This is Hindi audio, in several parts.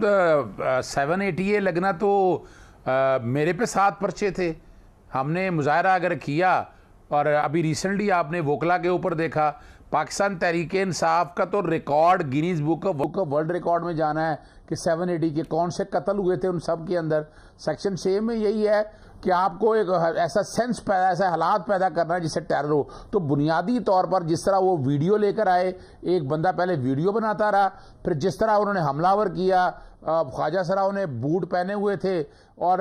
780A लगना तो मेरे पे 7 पर्चे थे। हमने मुजाहरा अगर किया, और अभी रिसेंटली आपने वोकला के ऊपर देखा, पाकिस्तान तहरीक इंसाफ का तो record Guinness book of world record में जाना है कि 780 के कौन से कत्ल हुए थे उन सब के अंदर। सेक्शन 6 में यही है कि आपको एक ऐसा सेंस पैदा, ऐसा हालात पैदा करना है जिससे टेरर हो। तो बुनियादी तौर पर जिस तरह वो वीडियो लेकर आए, एक बंदा पहले वीडियो बनाता रहा, फिर जिस तरह उन्होंने हमलावर किया, ख्वाजा सराओं ने बूट पहने हुए थे और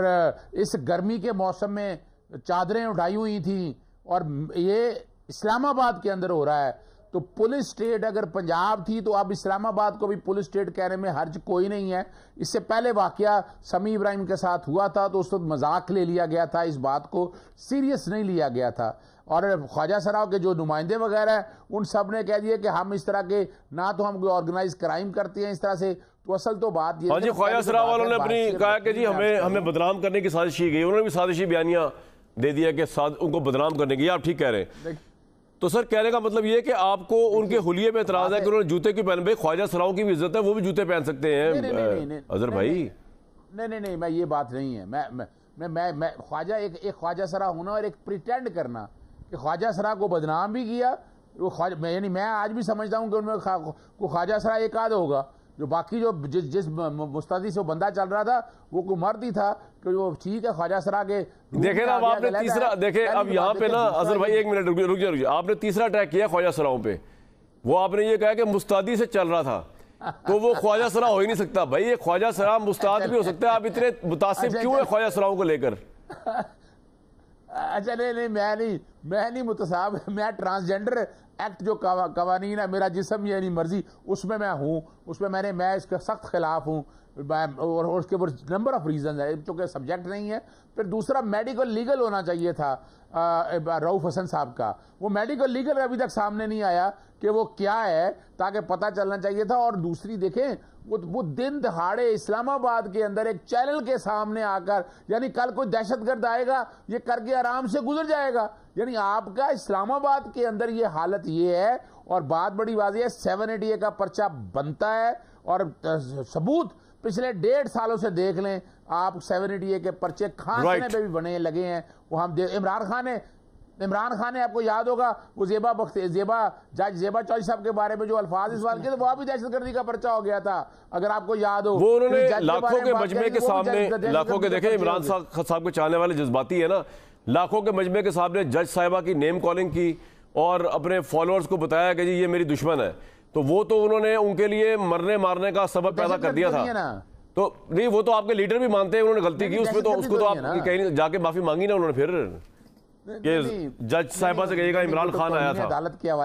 इस गर्मी के मौसम में चादरें उठाई हुई थी, और ये इस्लामाबाद के अंदर हो रहा है। तो पुलिस स्टेट अगर पंजाब थी तो अब इस्लामाबाद को भी पुलिस स्टेट कहने में हर्ज कोई नहीं है। इससे पहले वाकया समी इब्राहिम के साथ हुआ था तो उस वक्त मजाक ले लिया गया था, इस बात को सीरियस नहीं लिया गया था। और ख्वाजा सराव के जो नुमाइंदे वगैरह हैं उन सब ने कह दिया कि हम इस तरह के ना तो हम कोई ऑर्गेनाइज क्राइम करते हैं इस तरह से। तो असल तो बात ये जी, ख्वाजा सराव वालों ने अपनी कहा कि जी हमें बदनाम करने की साजिश की गई, उन्होंने भी साजिशी बयानियां दे दिया कि उनको बदनाम करने की। आप ठीक कह रहे हैं। तो सर कहने का मतलब ये कि आपको उनके हुलिये पे एतराज है कि उन्होंने जूते क्यों पहने। भाई ख्वाजा सराओं की भी इज्जत है, वो भी जूते पहन सकते हैं अजहर भाई। नहीं, मैं ये बात नहीं है। मैं ख्वाजा एक ख्वाजा सरा होना और एक प्रिटेंड करना कि ख्वाजा सरा को बदनाम भी किया। वो ख्वाजा यानी मैं आज भी समझता हूँ कि उनमें ख्वाजा सरा एक आध होगा, जो बाकी जो जिस मुस्तदी से वो बंदा चल रहा था वो कोई मर्द ही था कि वो ठीक है ख्वाजा सरा के। देखे ना, अब आपने तीसरा देखे, अब यहाँ पे ना अजहर भाई एक मिनट रुक जाइए, आपने तीसरा अटैक किया ख्वाजा सराओं पे। वो आपने ये कहा कि मुस्तादी से चल रहा था, तो वो ख्वाजा सरा हो ही नहीं सकता भाई। ये ख्वाजा सरा मुस्ताद भी हो सकता है। आप इतने मुतासिब क्यों है ख्वाजा सराओं को लेकर? अच्छा नहीं, मैं नहीं मुतसाब। मैं ट्रांसजेंडर एक्ट जो कवानीन है, मेरा जिस्म यानी मर्जी, उसमें मैं हूँ, उसमें मैं इसका सख्त खिलाफ हूँ। और उसके ऊपर नंबर ऑफ रीजन है, तो सब्जेक्ट नहीं है। फिर दूसरा मेडिकल लीगल होना चाहिए था रऊफ हसन साहब का। वो मेडिकल लीगल अभी तक सामने नहीं आया कि वो क्या है, ताकि पता चलना चाहिए था। और दूसरी देखें, वो दिन दहाड़े इस्लामाबाद के अंदर एक चैनल के सामने आकर, यानी कल कोई दहशतगर्द आएगा ये करके आराम से गुजर जाएगा। यानी आपका इस्लामाबाद के अंदर ये हालत ये है। और बात बड़ी बात है, 780A का पर्चा बनता है और सबूत पिछले 1.5 सालों से देख लें आप। 780A के पर्चे खाने पे भी बने लगे हैं। वो हम इमरान खान ने आपको याद होगा वो जज जेबा चौधरी साहब के बारे में जो अल्फाज इस्तेमाल किए थे, वो भी दहशतगर्दी का पर्चा हो गया था, अगर आपको याद हो। वो उन्होंने लाखों के मजमे के सामने, लाखों के देखे इमरान साहब के चाहने वाले जज्बाती है ना, लाखों के मजमे के सामने जज साहिबा की नेम कॉलिंग की और अपने फॉलोअर्स को बताया कि जी ये मेरी दुश्मन है। तो वो तो उन्होंने उनके लिए मरने मारने का सबब पैदा कर दिया था। तो नहीं, वो तो आपके लीडर भी मानते हैं उन्होंने गलती की, उसमें तो उसको तो आप कहीं जाके माफी मांगी ना उन्होंने। फिर जज साहिबा से कहिएगा इमरान खान आया था। अदालत के हवाले